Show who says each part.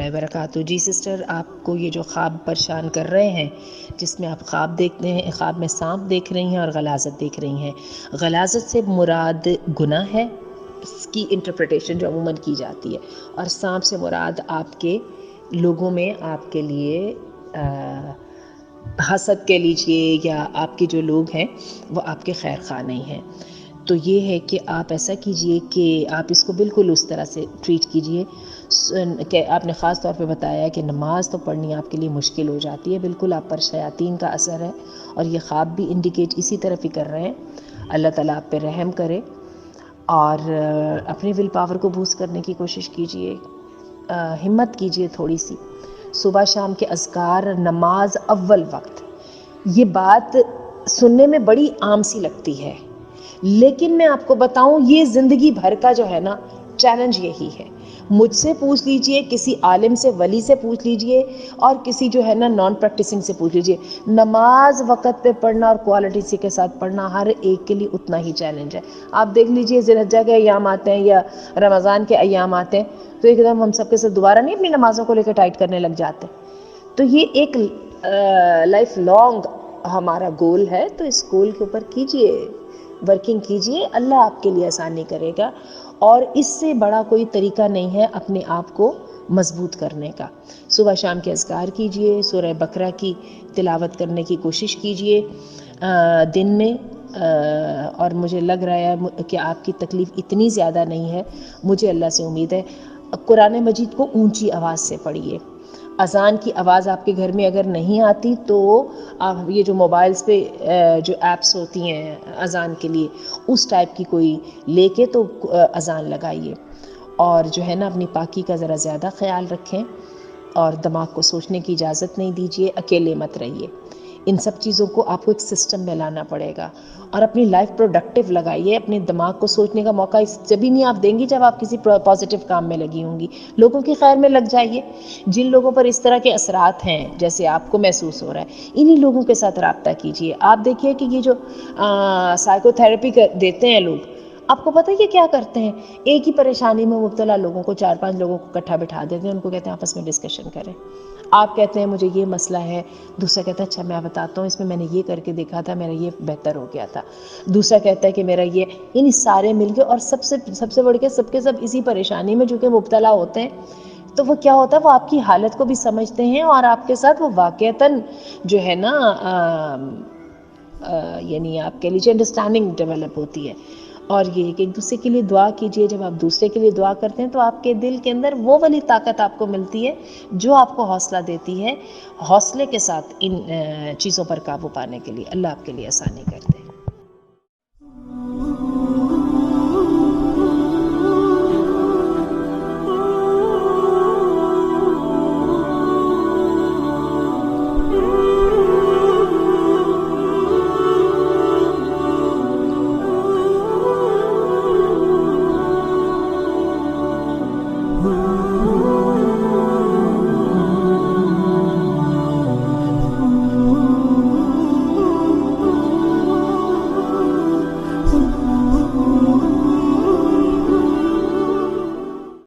Speaker 1: اللہ وبرکاتہ۔ جی سسٹر، آپ کو یہ جو خواب پریشان کر رہے ہیں، جس میں آپ خواب دیکھتے ہیں، خواب میں سانپ دیکھ رہی ہیں اور غلاظت دیکھ رہی ہیں، غلاظت سے مراد گناہ ہے، اس کی انٹرپریٹیشن جو عموماً کی جاتی ہے، اور سانپ سے مراد آپ کے لوگوں میں آپ کے لیے حسد کہہ لیجئے، یا آپ کے جو لوگ ہیں وہ آپ کے خیر خواہ نہیں ہیں۔ تو یہ ہے کہ آپ ایسا کیجئے کہ آپ اس کو بالکل اس طرح سے ٹریٹ کیجئے کہ آپ نے خاص طور پہ بتایا کہ نماز تو پڑھنی آپ کے لیے مشکل ہو جاتی ہے، بالکل آپ پر شیاطین کا اثر ہے، اور یہ خواب بھی انڈیکیٹ اسی طرف ہی کر رہے ہیں۔ اللہ تعالیٰ آپ پہ رحم کرے، اور اپنی ول پاور کو بوسٹ کرنے کی کوشش کیجئے، ہمت کیجئے تھوڑی سی، صبح شام کے اذکار، نماز اول وقت۔ یہ بات سننے میں بڑی عام سی لگتی ہے، لیکن میں آپ کو بتاؤں یہ زندگی بھر کا جو ہے نا چیلنج یہی ہے۔ مجھ سے پوچھ لیجئے، کسی عالم سے، ولی سے پوچھ لیجئے، اور کسی جو ہے نا نان پریکٹسنگ سے پوچھ لیجئے، نماز وقت پہ پڑھنا اور کوالٹی کے ساتھ پڑھنا ہر ایک کے لیے اتنا ہی چیلنج ہے۔ آپ دیکھ لیجئے ذی الحجہ کے ایام آتے ہیں یا رمضان کے ایام آتے ہیں تو ایک دم ہم سب کے ساتھ دوبارہ نہیں اپنی نمازوں کو لے کے ٹائٹ کرنے لگ جاتے۔ تو یہ ایک لائف لانگ ہمارا گول ہے، تو اس گول کے اوپر کیجئے، ورکنگ کیجئے، اللہ آپ کے لیے آسانی کرے گا، اور اس سے بڑا کوئی طریقہ نہیں ہے اپنے آپ کو مضبوط کرنے کا۔ صبح شام کے اذکار کیجئے، سورہ بقرہ کی تلاوت کرنے کی کوشش کیجئے دن میں، اور مجھے لگ رہا ہے کہ آپ کی تکلیف اتنی زیادہ نہیں ہے، مجھے اللہ سے امید ہے۔ قرآن مجید کو اونچی آواز سے پڑھیے۔ اذان کی آواز آپ کے گھر میں اگر نہیں آتی تو آپ یہ جو موبائلز پہ جو ایپس ہوتی ہیں اذان کے لیے، اس ٹائپ کی کوئی لے کے تو اذان لگائیے، اور جو ہے نا اپنی پاکی کا ذرا زیادہ خیال رکھیں، اور دماغ کو سوچنے کی اجازت نہیں دیجیے، اکیلے مت رہیے۔ ان سب چیزوں کو آپ کو ایک سسٹم میں لانا پڑے گا، اور اپنی لائف پروڈکٹیو لگائیے۔ اپنے دماغ کو سوچنے کا موقع جبھی نہیں آپ دیں گی جب آپ کسی پازیٹیو کام میں لگی ہوں گی، لوگوں کی خیر میں لگ جائیے۔ جن لوگوں پر اس طرح کے اثرات ہیں جیسے آپ کو محسوس ہو رہا ہے، انہی لوگوں کے ساتھ رابطہ کیجیے۔ آپ دیکھیے کہ یہ جو سائیکو تھراپی دیتے ہیں لوگ، آپ کو پتہ ہے یہ کیا کرتے ہیں؟ ایک ہی پریشانی میں مبتلا لوگوں کو، 4-5 لوگوں کو اکٹھا بٹھا دیتے ہیں، ان کو کہتے ہیں آپس میں ڈسکشن کریں۔ آپ کہتے ہیں مجھے یہ مسئلہ ہے، دوسرا کہتا ہے اچھا میں بتاتا ہوں، اس میں میں نے یہ کر کے دیکھا تھا، میرا یہ بہتر ہو گیا تھا، دوسرا کہتا ہے کہ میرا یہ، یعنی سارے مل کے، اور سب سے بڑھ کے سب کے سب اسی پریشانی میں جو کہ مبتلا ہوتے ہیں، تو وہ کیا ہوتا ہے، وہ آپ کی حالت کو بھی سمجھتے ہیں، اور آپ کے ساتھ وہ واقعتاً جو ہے نا یعنی آپ کے لیے انڈرسٹینڈنگ ڈیولپ ہوتی ہے۔ اور یہ کہ ایک دوسرے کے لیے دعا کیجئے۔ جب آپ دوسرے کے لیے دعا کرتے ہیں تو آپ کے دل کے اندر وہ والی طاقت آپ کو ملتی ہے جو آپ کو حوصلہ دیتی ہے، حوصلے کے ساتھ ان چیزوں پر قابو پانے کے لیے۔ اللہ آپ کے لیے آسانی کر دے۔